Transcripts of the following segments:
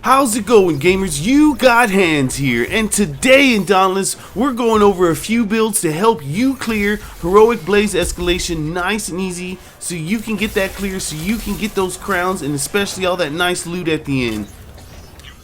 How's it going, gamers? You got hands here, and today in Dauntless, we're going over a few builds to help you clear Heroic Blaze Escalation nice and easy, so you can get that clear, so you can get those crowns, and especially all that nice loot at the end.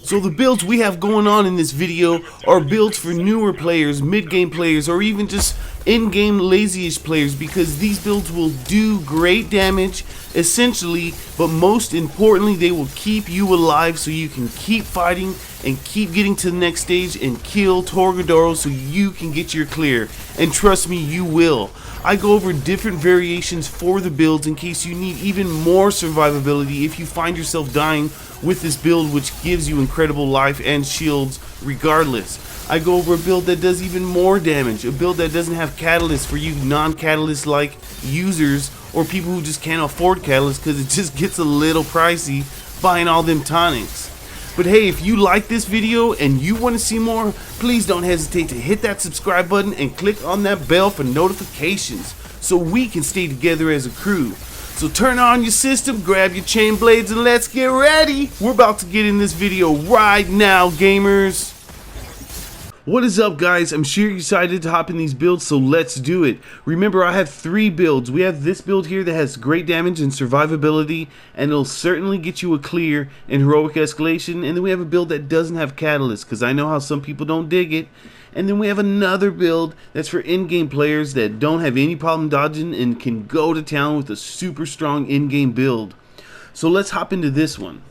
So the builds we have going on in this video are builds for newer players, mid-game players, or even just in-game lazy-ish players, because these builds will do great damage, essentially, but most importantly, they will keep you alive so you can keep fighting and keep getting to the next stage and kill Torgadoro so you can get your clear. And trust me, you will. I go over different variations for the builds in case you need even more survivability if you find yourself dying with this build, which gives you incredible life and shields regardless. I go over a build that does even more damage, a build that doesn't have catalysts for you non-catalyst like users or people who just can't afford catalysts because it just gets a little pricey buying all them tonics. But hey, if you like this video and you want to see more, please don't hesitate to hit that subscribe button and click on that bell for notifications so we can stay together as a crew. So turn on your system, grab your chain blades, and let's get ready. We're about to get in this video right now, gamers. What is up, guys? I'm sure you're excited to hop in these builds, so let's do it. Remember, I have 3 builds. We have this build here that has great damage and survivability, and it'll certainly get you a clear in Heroic Escalation. And then we have a build that doesn't have catalyst, because I know how some people don't dig it. And then we have another build that's for in-game players that don't have any problem dodging and can go to town with a super strong in-game build. So let's hop into this one.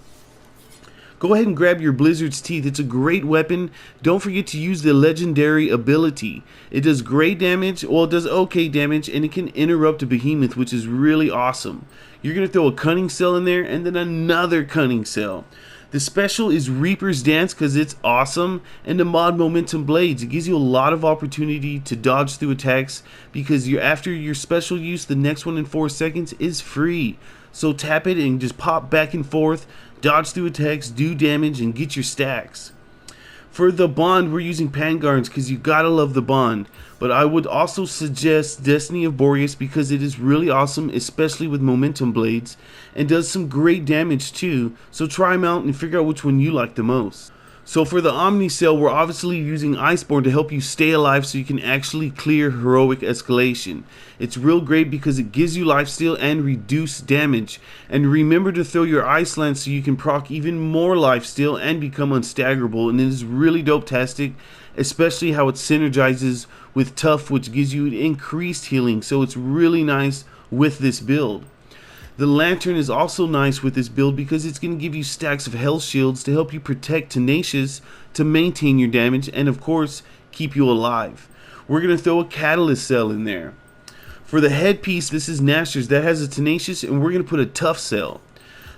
Go ahead and grab your Blizzard's Teeth. It's a great weapon. Don't forget to use the legendary ability. It does great damage, well, it does okay damage, and it can interrupt a behemoth, which is really awesome. You're going to throw a cunning cell in there and then another cunning cell. The special is Reaper's Dance because it's awesome, and the mod Momentum Blades. It gives you a lot of opportunity to dodge through attacks because after your special use, the next one in 4 seconds is free. So tap it and just pop back and forth, dodge through attacks, do damage, and get your stacks. For the bond, we're using Pangarns because you gotta love the bond. But I would also suggest Destiny of Boreas because it is really awesome, especially with Momentum Blades, and does some great damage too. So try them out and figure out which one you like the most. So for the Omni Cell, we're obviously using Iceborne to help you stay alive so you can actually clear Heroic Escalation. It's real great because it gives you lifesteal and reduced damage. And remember to throw your Ice Lance so you can proc even more lifesteal and become unstaggerable. And it is really dope-tastic, especially how it synergizes with Tough, which gives you increased healing. So it's really nice with this build. The Lantern is also nice with this build because it's going to give you stacks of health shields to help you protect Tenacious to maintain your damage and of course keep you alive. We're going to throw a Catalyst cell in there. For the headpiece, this is Nashor's, that has a Tenacious, and we're going to put a Tough cell.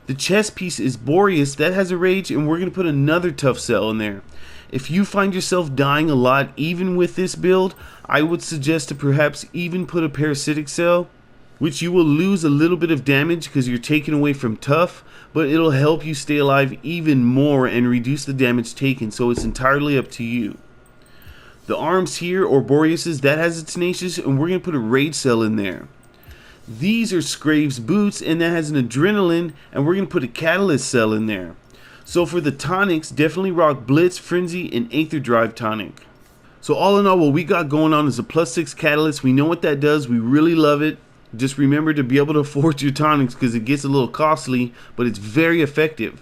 The chest piece is Boreas, that has a Rage, and we're going to put another Tough cell in there. If you find yourself dying a lot even with this build, I would suggest to perhaps even put a Parasitic cell, which you will lose a little bit of damage because you're taken away from Tough, but it'll help you stay alive even more and reduce the damage taken, so it's entirely up to you. The arms here, or Boreas's, that has a Tenacious, and we're going to put a Rage cell in there. These are Scrave's boots, and that has an Adrenaline, and we're going to put a Catalyst cell in there. So for the tonics, definitely rock Blitz, Frenzy, and Aether Drive tonic. So all in all, what we got going on is a +6 Catalyst. We know what that does. We really love it. Just remember to be able to afford your tonics because it gets a little costly, but it's very effective.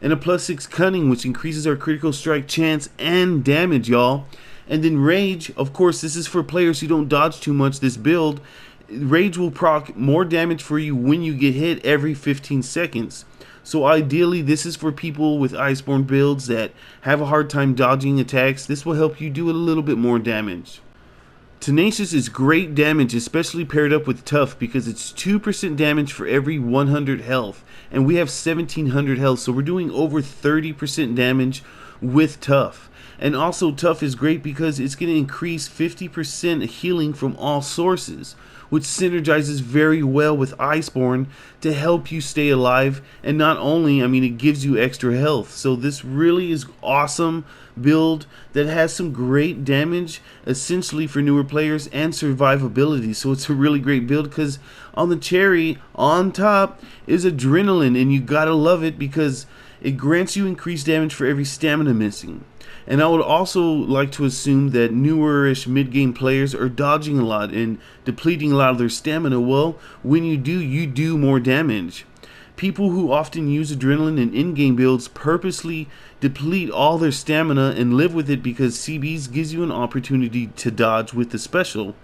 And a +6 Cunning, which increases our critical strike chance and damage, y'all. And then Rage, of course, this is for players who don't dodge too much, this build. Rage will proc more damage for you when you get hit every 15 seconds. So ideally, this is for people with Iceborne builds that have a hard time dodging attacks. This will help you do a little bit more damage. Tenacious is great damage, especially paired up with Tough, because it's 2% damage for every 100 health. And we have 1700 health, so we're doing over 30% damage with Tough. And also Tough is great because it's going to increase 50% healing from all sources, which synergizes very well with Iceborne to help you stay alive. And not only, it gives you extra health. So this really is awesome build that has some great damage essentially for newer players and survivability. So it's a really great build because on the cherry on top is Adrenaline, and you gotta love it because It grants you increased damage for every stamina missing. And I would also like to assume that newer-ish mid-game players are dodging a lot and depleting a lot of their stamina. Well, when you do more damage. People who often use adrenaline in in-game builds purposely deplete all their stamina and live with it because CBs gives you an opportunity to dodge with the special.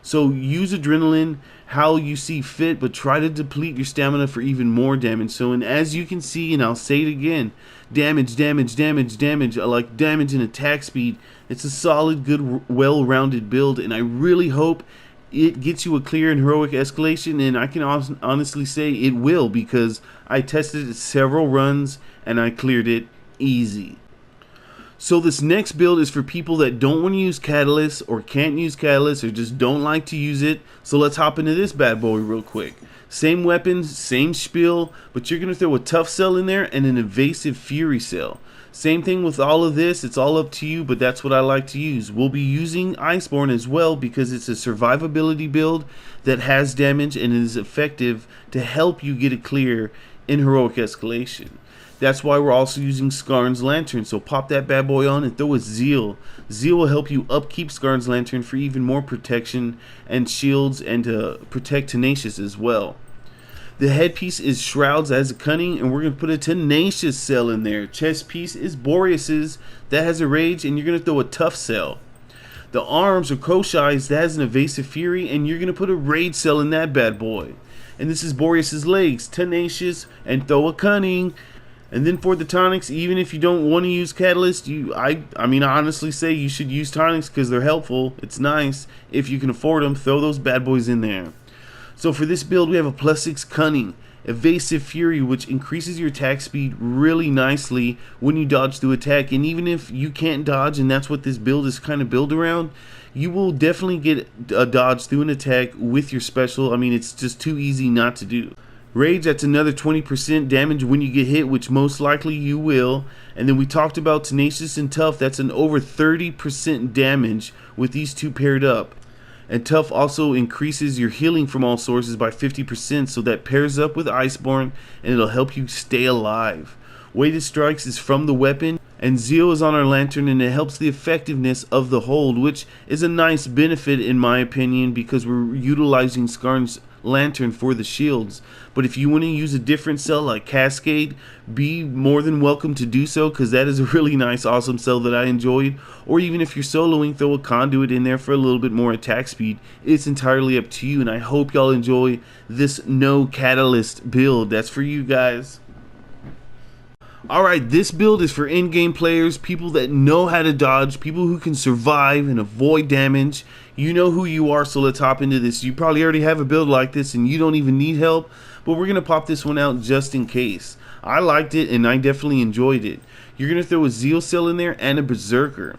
So use adrenaline how you see fit, but try to deplete your stamina for even more damage. So, and as you can see, and I'll say it again, damage, like damage and attack speed. It's a solid, good, well-rounded build, and I really hope it gets you a clear in heroic escalation, and I can honestly say it will, because I tested it several runs and I cleared it easy. So this next build is for people that don't want to use Catalyst or can't use Catalyst or just don't like to use it. So let's hop into this bad boy real quick. Same weapons, same spiel, but you're going to throw a tough cell in there and an evasive fury cell. Same thing with all of this, it's all up to you, but that's what I like to use. We'll be using Iceborne as well because it's a survivability build that has damage and is effective to help you get it clear in heroic escalation. That's why we're also using Skarn's Lantern, so pop that bad boy on and throw a Zeal. Zeal will help you upkeep Skarn's Lantern for even more protection and shields, and to protect Tenacious as well. The headpiece is Shrouds as a Cunning, and we're going to put a Tenacious cell in there. Chest piece is Boreas's, that has a Rage, and you're going to throw a Tough cell. The arms are Koshai's, that has an Evasive Fury, and you're going to put a Rage cell in that bad boy. And this is Boreas's legs, Tenacious, and throw a Cunning. And then for the tonics, even if you don't want to use Catalyst, I honestly say you should use tonics because they're helpful. It's nice. If you can afford them, throw those bad boys in there. So for this build, we have a +6 Cunning, Evasive Fury, which increases your attack speed really nicely when you dodge through attack. And even if you can't dodge, and that's what this build is kind of built around, you will definitely get a dodge through an attack with your special. I mean, it's just too easy not to do. Rage, that's another 20% damage when you get hit, which most likely you will. And then we talked about Tenacious and Tough, that's an over 30% damage with these two paired up. And Tough also increases your healing from all sources by 50%, so that pairs up with Iceborne and it'll help you stay alive. Weighted Strikes is from the weapon, and Zeal is on our Lantern, and it helps the effectiveness of the hold, which is a nice benefit in my opinion because we're utilizing Skarn's Lantern for the shields. But if you want to use a different cell like Cascade, be more than welcome to do so, because that is a really nice, awesome cell that I enjoyed. Or even if you're soloing, throw a Conduit in there for a little bit more attack speed. It's entirely up to you, and I hope y'all enjoy this no Catalyst build. That's for you guys. Alright, this build is for in-game players, people that know how to dodge, people who can survive and avoid damage. You know who you are, so let's hop into this. You probably already have a build like this and you don't even need help, but we're going to pop this one out just in case. I liked it and I definitely enjoyed it. You're going to throw a Zeal cell in there and a Berserker.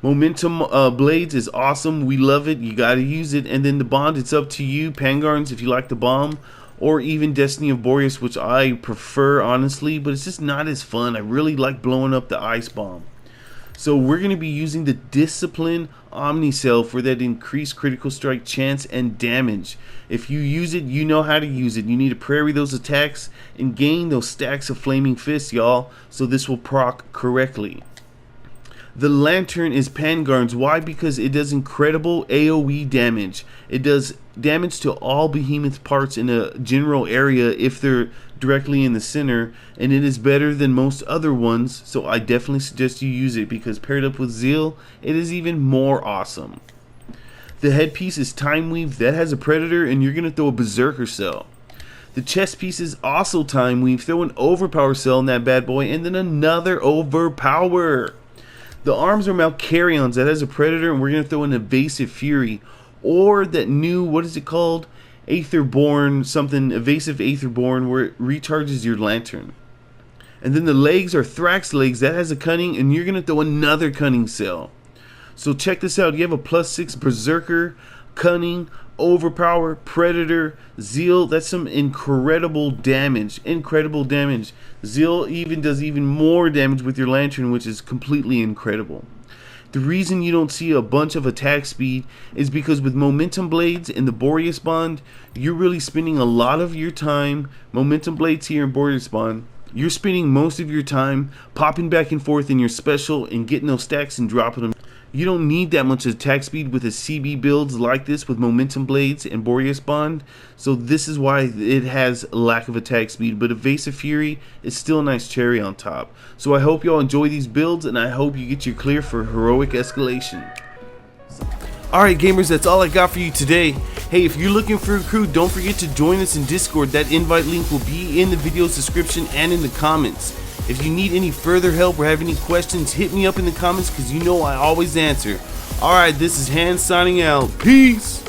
Momentum Blades is awesome. We love it. You got to use it. And then the Bond, it's up to you. Pangarns, if you like the bomb. Or even Destiny of Boreas, which I prefer honestly, but it's just not as fun. I really like blowing up the Ice Bomb. So we're going to be using the Discipline Omni Cell for that increased critical strike chance and damage. If you use it, you know how to use it. You need to parry those attacks and gain those stacks of Flaming Fists, y'all, so this will proc correctly. The Lantern is Pangarns. Why? Because it does incredible AoE damage. It does damage to all behemoth parts in a general area if they're directly in the center, and it is better than most other ones, so I definitely suggest you use it because paired up with Zeal, it is even more awesome. The headpiece is Time Weave. That has a Predator, and you're going to throw a Berserker cell. The chest piece is also Time Weave. Throw an Overpower cell in that bad boy, and then another Overpower. The arms are Malkarions. That has a Predator, and we're going to throw an Evasive Fury. Or that new, what is it called? Aetherborn, something, Evasive Aetherborn, where it recharges your Lantern. And then the legs are Thrax legs. That has a Cunning, and you're going to throw another Cunning cell. So check this out. You have a +6 Berserker, Cunning, Overpower, Predator, Zeal. That's some incredible damage. Incredible damage. Zeal even does even more damage with your Lantern, which is completely incredible. The reason you don't see a bunch of attack speed is because with Momentum Blades and the Boreas Bond, you're really spending a lot of your time, Momentum Blades here in Boreas Bond, you're spending most of your time popping back and forth in your special and getting those stacks and dropping them. You don't need that much attack speed with a CB builds like this with Momentum Blades and Boreas Bond, so this is why it has a lack of attack speed, but Evasive Fury is still a nice cherry on top. So I hope y'all enjoy these builds, and I hope you get your clear for Heroic Escalation. Alright gamers, that's all I got for you today. Hey, if you're looking for a crew, don't forget to join us in Discord. That invite link will be in the video's description and in the comments. If you need any further help or have any questions, hit me up in the comments because you know I always answer. Alright, this is Hans signing out. Peace!